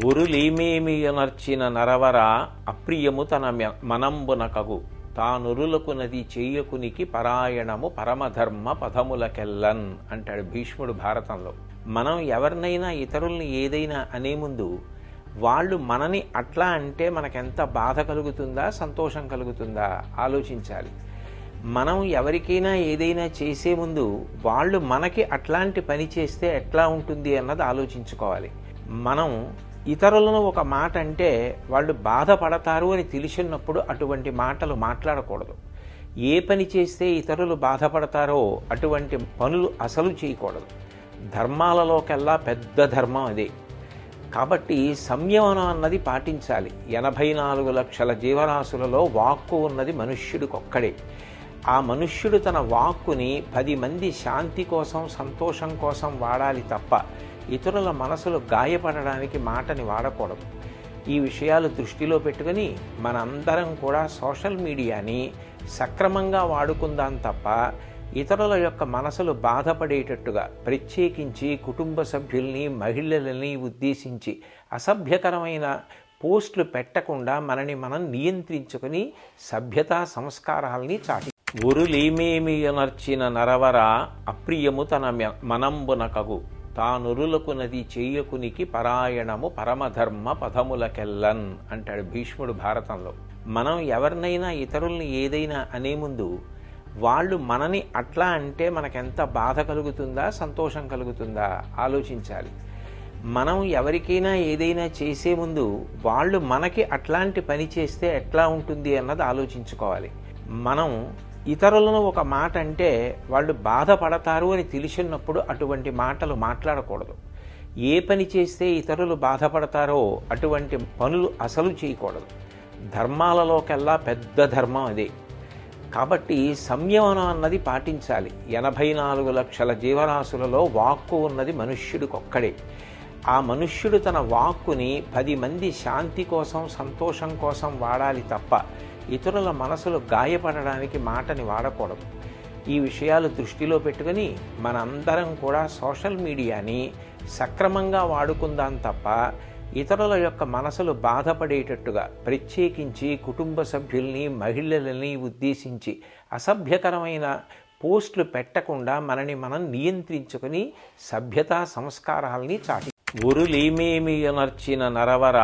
ఒరులేమేమియనర్చిన నరవర అప్రియము తన మనంబునకగు తానురులకు నది చేయకునికి పరాయణము పరమధర్మ పదములకెల్లన్ అంటాడు భీష్ముడు భారతంలో. మనం ఎవరినైనా ఇతరుల్ని ఏదైనా అనే ముందు వాళ్ళు మనని అట్లా అంటే మనకెంత బాధ కలుగుతుందా సంతోషం కలుగుతుందా ఆలోచించాలి. మనం ఎవరికైనా ఏదైనా చేసే ముందు వాళ్ళు మనకి అట్లాంటి పని చేస్తే ఎట్లా ఉంటుంది అన్నది ఆలోచించుకోవాలి. మనం ఇతరులను ఒక మాట అంటే వాళ్ళు బాధపడతారు అని తెలిసినప్పుడు అటువంటి మాటలు మాట్లాడకూడదు. ఏ పని చేస్తే ఇతరులు బాధపడతారో అటువంటి పనులు అసలు చేయకూడదు. ధర్మాలలోకెల్లా పెద్ద ధర్మం అదే. కాబట్టి సంయమనం అన్నది పాటించాలి. 84 లక్షల జీవరాశులలో వాక్కు ఉన్నది మనుష్యుడికొక్కడే. ఆ మనుష్యుడు తన వాక్కుని 10 మంది శాంతి కోసం సంతోషం కోసం వాడాలి తప్ప ఇతరుల మనసులు గాయపడడానికి మాటని వాడకూడదు. ఈ విషయాలు దృష్టిలో పెట్టుకుని మనందరం కూడా సోషల్ మీడియాని సక్రమంగా వాడుకుందాం తప్ప ఇతరుల యొక్క మనసులు బాధపడేటట్టుగా ప్రత్యేకించి కుటుంబ సభ్యుల్ని మహిళలని ఉద్దేశించి అసభ్యకరమైన పోస్టులు పెట్టకుండా మనని మనం నియంత్రించుకుని సభ్యతా సంస్కారాల్ని చాటి. ఒరులేమేమియనర్చిన నరవర అప్రియము తన మనంబునకగు తానురులకు నది చేయకునికి పరాయణము పరమధర్మ పదములకెల్లన్ అంటాడు భీష్ముడు భారతంలో. మనం ఎవరినైనా ఇతరుల్ని ఏదైనా అనే ముందు వాళ్ళు మనని అట్లా అంటే మనకెంత బాధ కలుగుతుందా సంతోషం కలుగుతుందా ఆలోచించాలి. మనం ఎవరికైనా ఏదైనా చేసే ముందు వాళ్ళు మనకి అట్లాంటి పని చేస్తే ఎట్లా ఉంటుంది అన్నది ఆలోచించుకోవాలి. మనం ఇతరులను ఒక మాట అంటే వాళ్ళు బాధపడతారు అని తెలిసినప్పుడు అటువంటి మాటలు మాట్లాడకూడదు. ఏ పని చేస్తే ఇతరులు బాధపడతారో అటువంటి పనులు అసలు చేయకూడదు. ధర్మాలలోకెల్లా పెద్ద ధర్మం అదే. కాబట్టి సంయమనం అన్నది పాటించాలి. 84 లక్షల జీవరాశులలో వాక్కు ఉన్నది మనుష్యుడికొక్కడే. ఆ మనుష్యుడు తన వాక్కుని 10 మంది శాంతి కోసం సంతోషం కోసం వాడాలి తప్ప ఇతరుల మనసులు గాయపడడానికి మాటని వాడకూడదు. ఈ విషయాలు దృష్టిలో పెట్టుకుని మనందరం కూడా సోషల్ మీడియాని సక్రమంగా వాడుకుందాం తప్ప ఇతరుల యొక్క మనసులు బాధపడేటట్టుగా ప్రత్యేకించి కుటుంబ సభ్యుల్ని మహిళలని ఉద్దేశించి అసభ్యకరమైన పోస్టులు పెట్టకుండా మనని మనం నియంత్రించుకుని సభ్యతా సంస్కారాల్ని చాటి. ఒరులేమేమియనర్చిన నరవర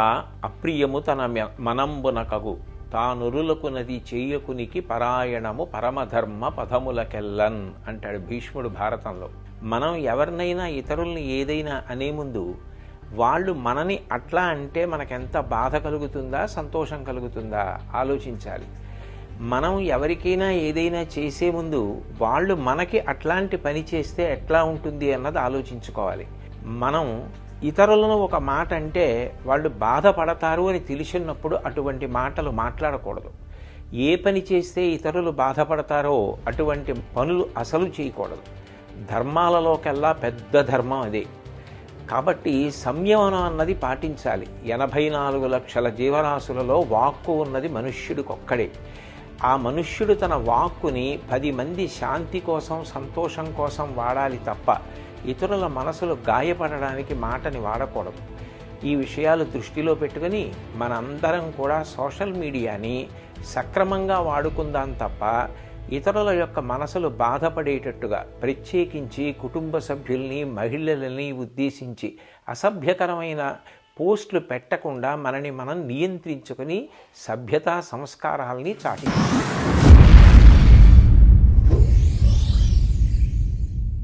అప్రియము తన మనంబునకగు తానురులకు నది చేయకునికి పరాయణము పరమధర్మ పదములకెల్లన్ అంటాడు భీష్ముడు భారతంలో. మనం ఎవరినైనా ఇతరుల్ని ఏదైనా అనే ముందు వాళ్ళు మనని అట్లా అంటే మనకెంత బాధ కలుగుతుందా సంతోషం కలుగుతుందా ఆలోచించాలి. మనం ఎవరికైనా ఏదైనా చేసే ముందు వాళ్ళు మనకి అట్లాంటి పని చేస్తే ఎట్లా ఉంటుంది అన్నది ఆలోచించుకోవాలి. మనం ఇతరులను ఒక మాట అంటే వాళ్ళు బాధపడతారు అని తెలిసినప్పుడు అటువంటి మాటలు మాట్లాడకూడదు. ఏ పని చేస్తే ఇతరులు బాధపడతారో అటువంటి పనులు అసలు చేయకూడదు. ధర్మాలలోకెల్లా పెద్ద ధర్మం అదే. కాబట్టి సంయమనం అన్నది పాటించాలి. 84 లక్షల జీవరాశులలో వాక్కు ఉన్నది మనుష్యుడికొక్కడే. ఆ మనుష్యుడు తన వాక్కుని 10 మంది శాంతి కోసం సంతోషం కోసం వాడాలి తప్ప ఇతరుల మనసులు గాయపడడానికి మాటని వాడకూడదు. ఈ విషయాలు దృష్టిలో పెట్టుకుని మనందరం కూడా సోషల్ మీడియాని సక్రమంగా వాడుకుందాం తప్ప ఇతరుల యొక్క మనసులు బాధపడేటట్టుగా ప్రత్యేకించి కుటుంబ సభ్యుల్ని మహిళలని ఉద్దేశించి అసభ్యకరమైన పోస్టులు పెట్టకుండా మనని మనం నియంత్రించుకుని సభ్యతా సంస్కారాల్ని చాటి.